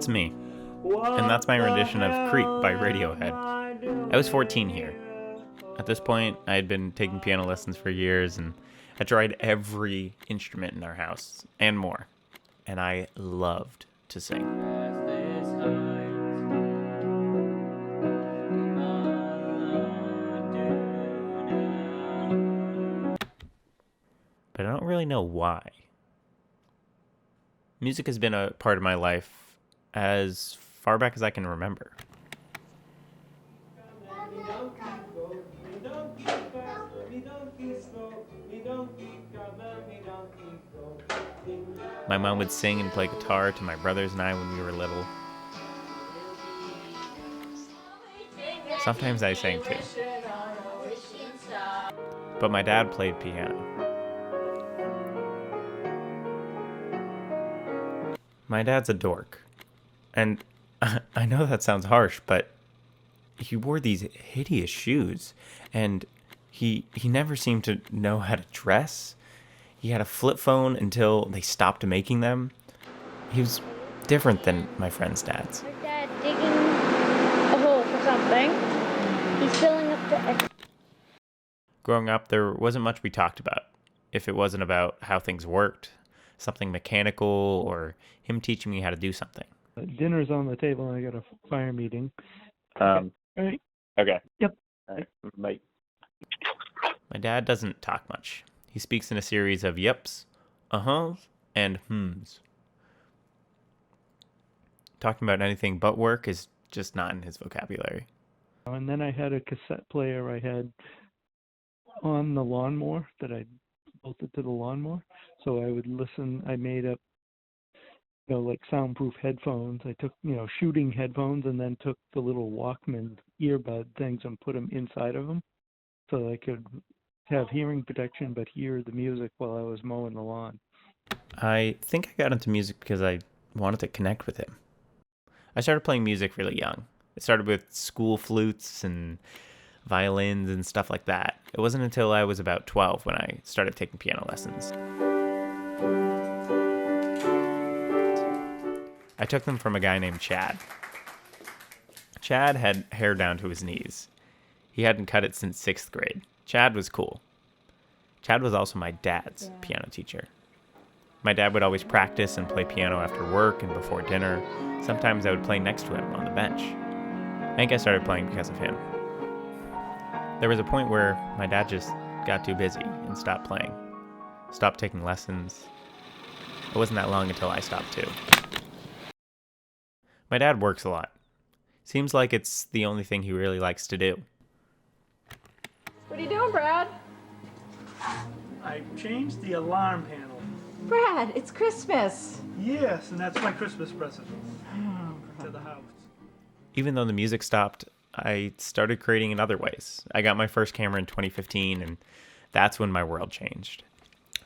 That's me. And that's my rendition of Creep by Radiohead. I was 14 here. At this point, I had been taking piano lessons for years and I tried every instrument in our house and more. And I loved to sing. But I don't really know why. Music has been a part of my life as far back as I can remember. My mom would sing and play guitar to my brothers and I when we were little. Sometimes I sang too. But my dad played piano. My dad's a dork. And I know that sounds harsh, but he wore these hideous shoes, and he never seemed to know how to dress. He had a flip phone until they stopped making them. He was different than my friends' dads. My dad digging a hole for something. He's filling up the... Growing up, there wasn't much we talked about. If it wasn't about how things worked, something mechanical, or him teaching me how to do something. Dinner's on the table and I got a fire meeting. All right. Okay. Yep. Bye. My dad doesn't talk much. He speaks in a series of yeps, uh-huhs, and hmms. Talking about anything but work is just not in his vocabulary. And then I had a cassette player I had on the lawnmower that I bolted to the lawnmower. So I would listen. I made up, like soundproof headphones. I took, shooting headphones and then took the little Walkman earbud things and put them inside of them so I could have hearing protection but hear the music while I was mowing the lawn. I think I got into music because I wanted to connect with him. I started playing music really young. It started with school flutes and violins and stuff like that. It wasn't until I was about 12 when I started taking piano lessons. I took them from a guy named Chad. Chad had hair down to his knees. He hadn't cut it since 6th grade. Chad was cool. Chad was also my dad's piano teacher. My dad would always practice and play piano after work and before dinner. Sometimes I would play next to him on the bench. I think I started playing because of him. There was a point where my dad just got too busy and stopped playing. Stopped taking lessons. It wasn't that long until I stopped too. My dad works a lot. Seems like it's the only thing he really likes to do. What are you doing, Brad? I changed the alarm panel. Brad, it's Christmas. Yes, and that's my Christmas present to the house. Even though the music stopped, I started creating in other ways. I got my first camera in 2015, and that's when my world changed.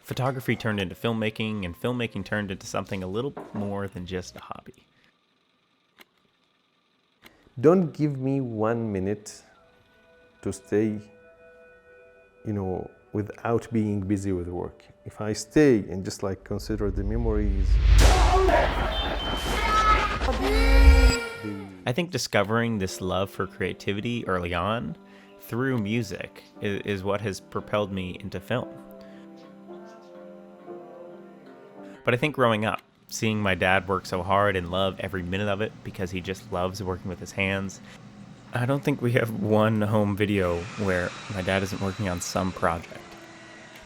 Photography turned into filmmaking, and filmmaking turned into something a little more than just a hobby. Don't give me 1 minute to stay, without being busy with work. If I stay and just consider the memories. I think discovering this love for creativity early on through music is what has propelled me into film. But I think growing up, seeing my dad work so hard and love every minute of it because he just loves working with his hands, I don't think we have one home video where my dad isn't working on some project.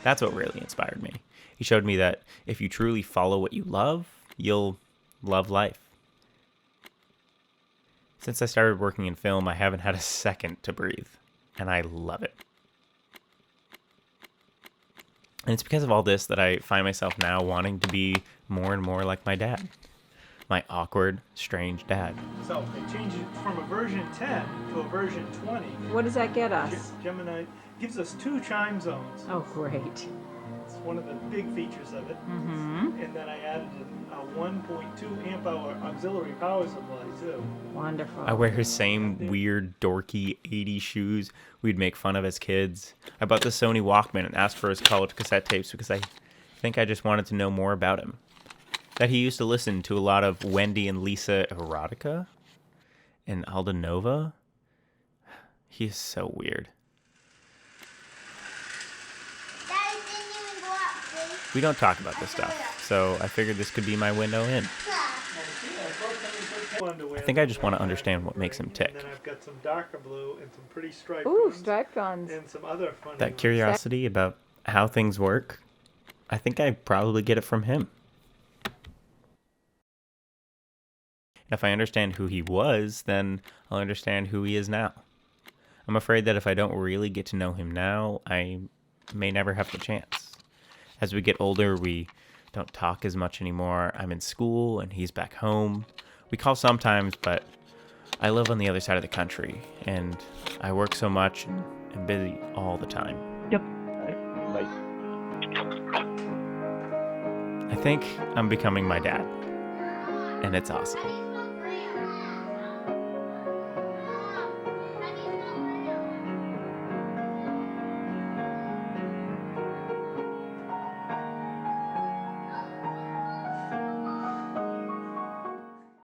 That's what really inspired me. He showed me that if you truly follow what you love, you'll love life. Since I started working in film, I haven't had a second to breathe, and I love it. And it's because of all this that I find myself now wanting to be more and more like my dad. My awkward, strange dad. So I changed it from a version 10 to a version 20. What does that get us? Gemini gives us 2 chime zones. Oh, great. It's one of the big features of it. Mm-hmm. And then I added a 1.2 amp hour auxiliary power supply too. Wonderful. I wear his same weird, dorky 80s shoes we'd make fun of as kids. I bought the Sony Walkman and asked for his college cassette tapes because I think I just wanted to know more about him. that he used to listen to a lot of Wendy and Lisa erotica and Alda Nova. He is so weird. We don't talk about this stuff, so I figured this could be my window in. I think I just want to understand what makes him tick. And then I've got some darker blue and some pretty striped Ooh, ones striped ones. and some other funny That ones. curiosity about how things work, I think I probably get it from him. And if I understand who he was, then I'll understand who he is now. I'm afraid that if I don't really get to know him now, I may never have the chance. As we get older, we don't talk as much anymore. I'm in school and he's back home. We call sometimes, but I live on the other side of the country and I work so much and am busy all the time. Yep. Right. I think I'm becoming my dad, and it's awesome.